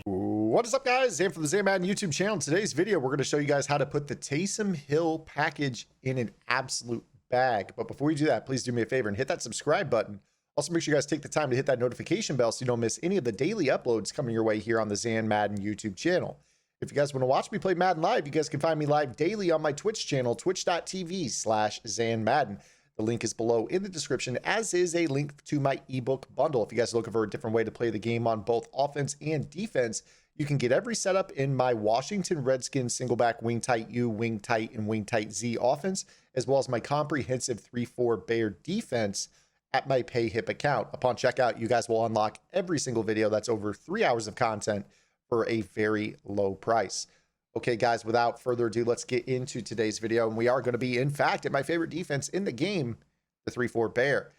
What is up, guys? Zan from the Zan Madden YouTube channel. In today's video, we're going to show you guys how to put the Taysom Hill package in an absolute bag. But before you do that, please do me a favor and hit that subscribe button. Also, make sure you guys take the time to hit that notification bell so you don't miss any of the daily uploads coming your way here on the Zan Madden YouTube channel. If you guys want to watch me play Madden live, you guys can find me live daily on my Twitch channel, twitch.tv/Zan Madden. The link is below in the description, as is a link to my ebook bundle. If you guys are looking for a different way to play the game on both offense and defense, you can get every setup in my Washington Redskins single back wing tight U, wing tight, and wing tight Z offense, as well as my comprehensive 3-4 Bear defense at my PayHip account. Upon checkout, you guys will unlock every single video that's over 3 hours of content for a very low price. Okay, guys, without further ado, let's get into today's video. And we are going to be, in fact, at my favorite defense in the game, the 3-4 Bear.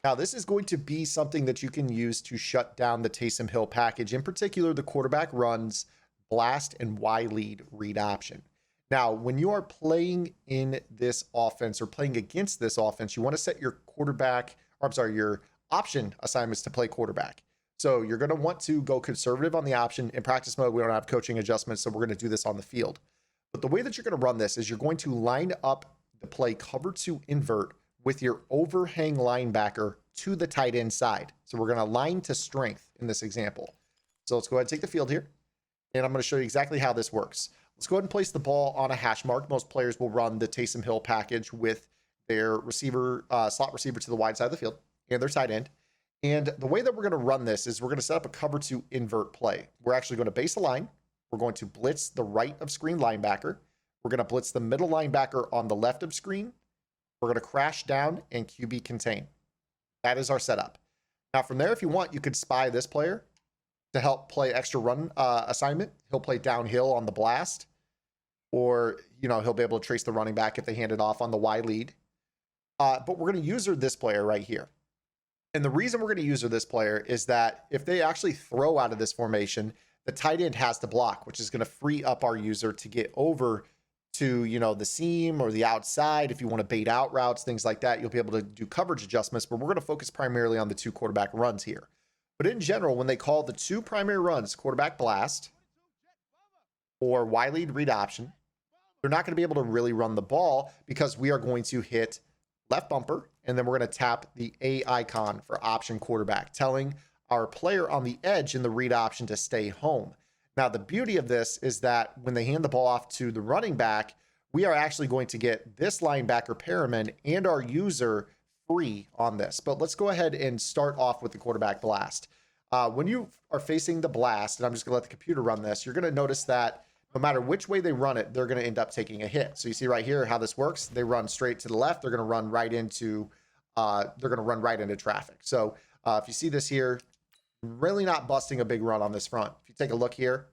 Now, this is going to be something that you can use to shut down the Taysom Hill package, in particular, the quarterback runs, blast, and Y lead read option. Now, when you are playing in this offense or playing against this offense, you want to set your your option assignments to play quarterback. So you're going to want to go conservative on the option. In practice mode, we don't have coaching adjustments, so we're going to do this on the field. But the way that you're going to run this is you're going to line up the play cover 2 invert with your overhang linebacker to the tight end side. So we're going to line to strength in this example. So let's go ahead and take the field here. And I'm going to show you exactly how this works. Let's go ahead and place the ball on a hash mark. Most players will run the Taysom Hill package with their receiver, slot receiver to the wide side of the field and their tight end. And the way that we're going to run this is we're going to set up a cover 2 invert play. We're actually going to base a line. We're going to blitz the right of screen linebacker. We're going to blitz the middle linebacker on the left of screen. We're going to crash down and QB contain. That is our setup. Now from there, if you want, you could spy this player to help play extra run assignment. He'll play downhill on the blast, or, he'll be able to trace the running back if they hand it off on the Y lead. But we're going to use this player right here. And the reason we're going to use this player is that if they actually throw out of this formation, the tight end has to block, which is going to free up our user to get over to, the seam or the outside. If you want to bait out routes, things like that, you'll be able to do coverage adjustments, but we're going to focus primarily on the 2 quarterback runs here. But in general, when they call the 2 primary runs, quarterback blast or Y lead read option, they're not going to be able to really run the ball because we are going to hit left bumper, and then we're going to tap the A icon for option quarterback, telling our player on the edge in the read option to stay home. Now, the beauty of this is that when they hand the ball off to the running back, we are actually going to get this linebacker pairman and our user free on this. But let's go ahead and start off with the quarterback blast. When you are facing the blast, and I'm just going to let the computer run this, you're going to notice that no matter which way they run it, they're going to end up taking a hit. So you see right here how this works. They run straight to the left. They're going to run right into traffic. So if you see this here, really not busting a big run on this front. If you take a look here,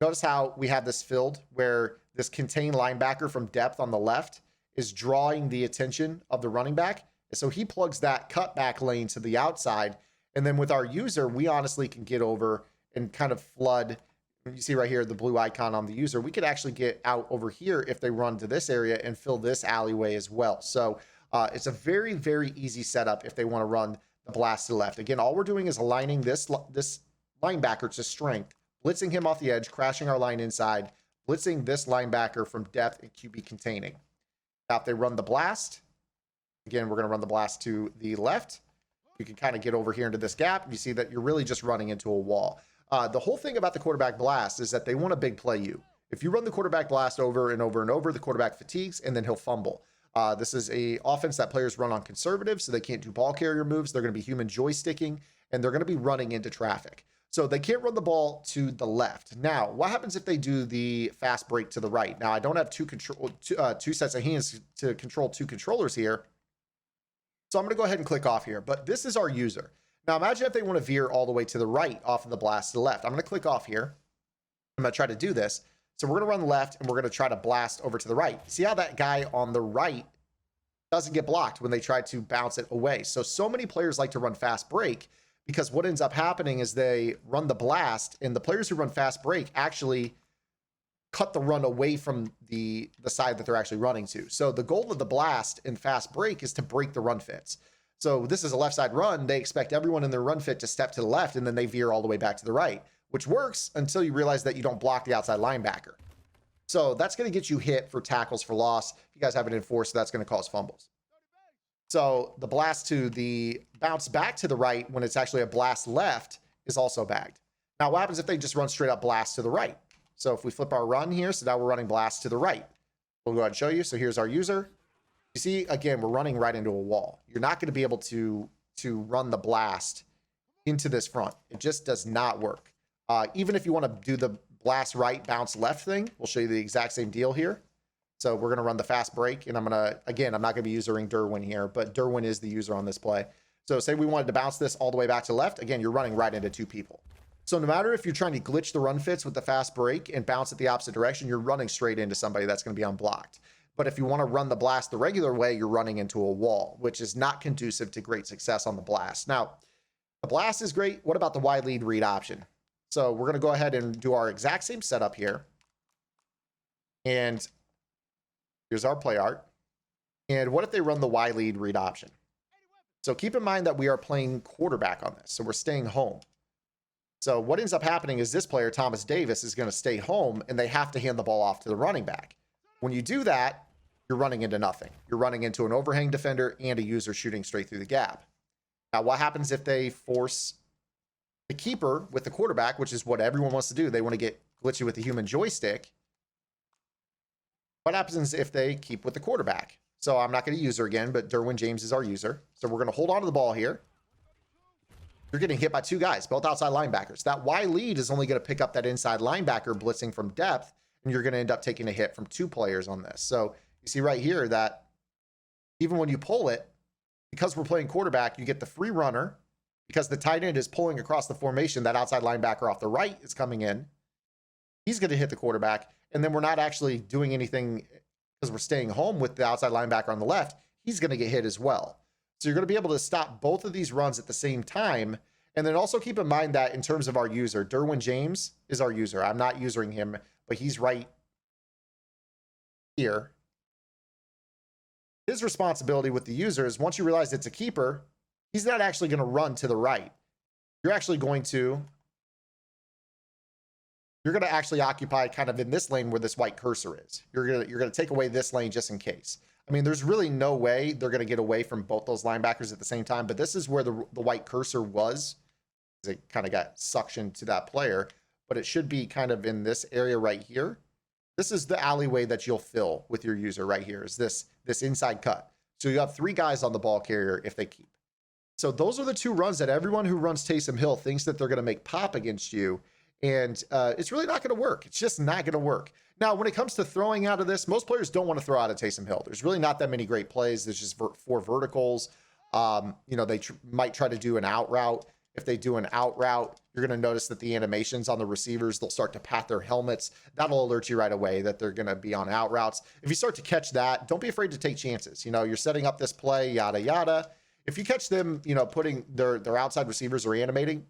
notice how we have this filled where this contained linebacker from depth on the left is drawing the attention of the running back. So he plugs that cutback lane to the outside. And then with our user, we honestly can get over and kind of flood. You see right here, the blue icon on the user. We could actually get out over here if they run to this area and fill this alleyway as well. So it's a very, very easy setup if they want to run the blast to the left. Again, all we're doing is aligning this linebacker to strength, blitzing him off the edge, crashing our line inside, blitzing this linebacker from depth and QB containing. Now, if they run the blast, again, we're going to run the blast to the left. You can kind of get over here into this gap. You see that you're really just running into a wall. The whole thing about the quarterback blast is that they want to big play you. If you run the quarterback blast over and over and over, the quarterback fatigues and then he'll fumble. This is a offense that players run on conservative, so they can't do ball carrier moves. They're going to be human joysticking, and they're going to be running into traffic. So they can't run the ball to the left. Now, what happens if they do the fast break to the right? Now, I don't have two sets of hands to control 2 controllers here. So I'm going to go ahead and click off here, but this is our user. Now, imagine if they want to veer all the way to the right off of the blast to the left. I'm going to click off here. I'm going to try to do this. So we're going to run left, and we're going to try to blast over to the right. See how that guy on the right doesn't get blocked when they try to bounce it away. So many players like to run fast break because what ends up happening is they run the blast, and the players who run fast break actually cut the run away from the side that they're actually running to. So the goal of the blast and fast break is to break the run fits. So this is a left side run. They expect everyone in their run fit to step to the left, and then they veer all the way back to the right, which works until you realize that you don't block the outside linebacker. So that's going to get you hit for tackles for loss. If you guys have it enforced, that's going to cause fumbles. So the blast to the bounce back to the right when it's actually a blast left is also bagged. Now, what happens if they just run straight up blast to the right? So if we flip our run here, so now we're running blast to the right. We'll go ahead and show you. So here's our user. You see, again, we're running right into a wall. You're not going to be able to run the blast into this front. It just does not work. Even if you want to do the blast right, bounce left thing, we'll show you the exact same deal here. So we're going to run the fast break, and I'm not going to be using Derwin here, but Derwin is the user on this play. So say we wanted to bounce this all the way back to left. Again, you're running right into two people. So no matter if you're trying to glitch the run fits with the fast break and bounce it the opposite direction, you're running straight into somebody that's going to be unblocked. But if you want to run the blast the regular way, you're running into a wall, which is not conducive to great success on the blast. Now, the blast is great. What about the wide lead read option? So we're going to go ahead and do our exact same setup here. And here's our play art. And what if they run the Y lead read option? So keep in mind that we are playing quarterback on this. So we're staying home. So what ends up happening is this player, Thomas Davis, is going to stay home, and they have to hand the ball off to the running back. When you do that, you're running into nothing. You're running into an overhang defender and a user shooting straight through the gap. Now, what happens if they force the keeper with the quarterback, which is what everyone wants to do? They want to get glitchy with the human joystick. What happens if they keep with the quarterback? So I'm not going to use her again, but Derwin James is our user. So we're going to hold on to the ball here. You're getting hit by two guys, both outside linebackers. That Y lead is only going to pick up that inside linebacker blitzing from depth, and you're going to end up taking a hit from two players on this. So you see right here that even when you pull it, because we're playing quarterback, you get the free runner. Because the tight end is pulling across the formation, that outside linebacker off the right is coming in. He's going to hit the quarterback, and then we're not actually doing anything because we're staying home with the outside linebacker on the left. He's going to get hit as well. So you're going to be able to stop both of these runs at the same time. And then also keep in mind that in terms of our user, Derwin James is our user. I'm not using him, but he's right here. His responsibility with the user is once you realize it's a keeper, he's not actually going to run to the right. You're actually going to actually occupy kind of in this lane where this white cursor is. You're going to take away this lane just in case. I mean, there's really no way they're going to get away from both those linebackers at the same time, but this is where the white cursor was. It kind of got suctioned to that player, but it should be kind of in this area right here. This is the alleyway that you'll fill with your user right here, is this inside cut. So you have three guys on the ball carrier if they keep. So those are the two runs that everyone who runs Taysom Hill thinks that they're going to make pop against you. And it's really not going to work. It's just not going to work. Now, when it comes to throwing out of this, most players don't want to throw out of Taysom Hill. There's really not that many great plays. There's just four verticals. They might try to do an out route. If they do an out route, you're going to notice that the animations on the receivers, they'll start to pat their helmets. That'll alert you right away that they're going to be on out routes. If you start to catch that, don't be afraid to take chances. You're setting up this play, yada, yada. If you catch them, putting their outside receivers or animating,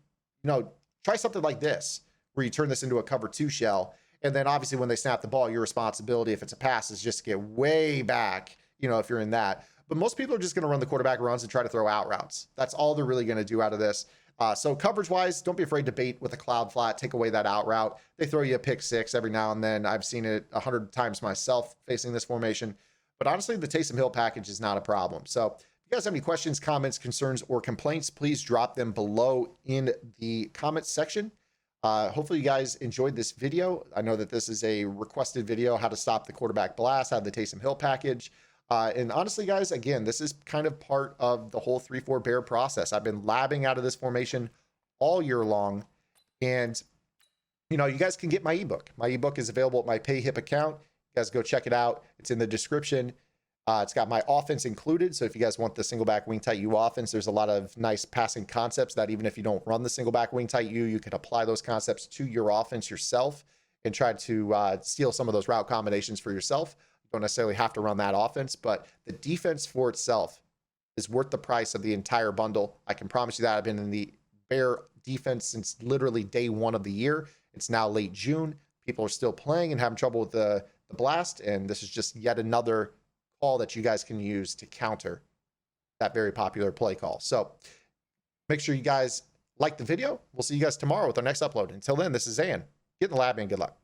try something like this, where you turn this into a cover two shell. And then obviously when they snap the ball, your responsibility, if it's a pass, is just to get way back, if you're in that. But most people are just going to run the quarterback runs and try to throw out routes. That's all they're really going to do out of this. So coverage-wise, don't be afraid to bait with a cloud flat. Take away that out route. They throw you a pick six every now and then. I've seen it 100 times myself facing this formation. But honestly, the Taysom Hill package is not a problem. So if you guys have any questions, comments, concerns, or complaints, please drop them below in the comments section. Hopefully you guys enjoyed this video. I know that this is a requested video, how to stop the quarterback blast, how the Taysom Hill package. And honestly, guys, again, this is kind of part of the whole 3-4 bear process. I've been labbing out of this formation all year long. And, you guys can get my ebook. My ebook is available at my PayHip account. You guys go check it out. It's in the description. It's got my offense included. So if you guys want the single back wing tight U offense, there's a lot of nice passing concepts that even if you don't run the single back wing tight U, you can apply those concepts to your offense yourself and try to steal some of those route combinations for yourself. You don't necessarily have to run that offense, but the defense for itself is worth the price of the entire bundle. I can promise you that. I've been in the Bear defense since literally day one of the year. It's now late June. People are still playing and having trouble with the blast, and this is just yet another call that you guys can use to counter that very popular play call. So make sure you guys like the video. We'll see you guys tomorrow with our next upload. Until then, this is Zan. Get in the lab and good luck.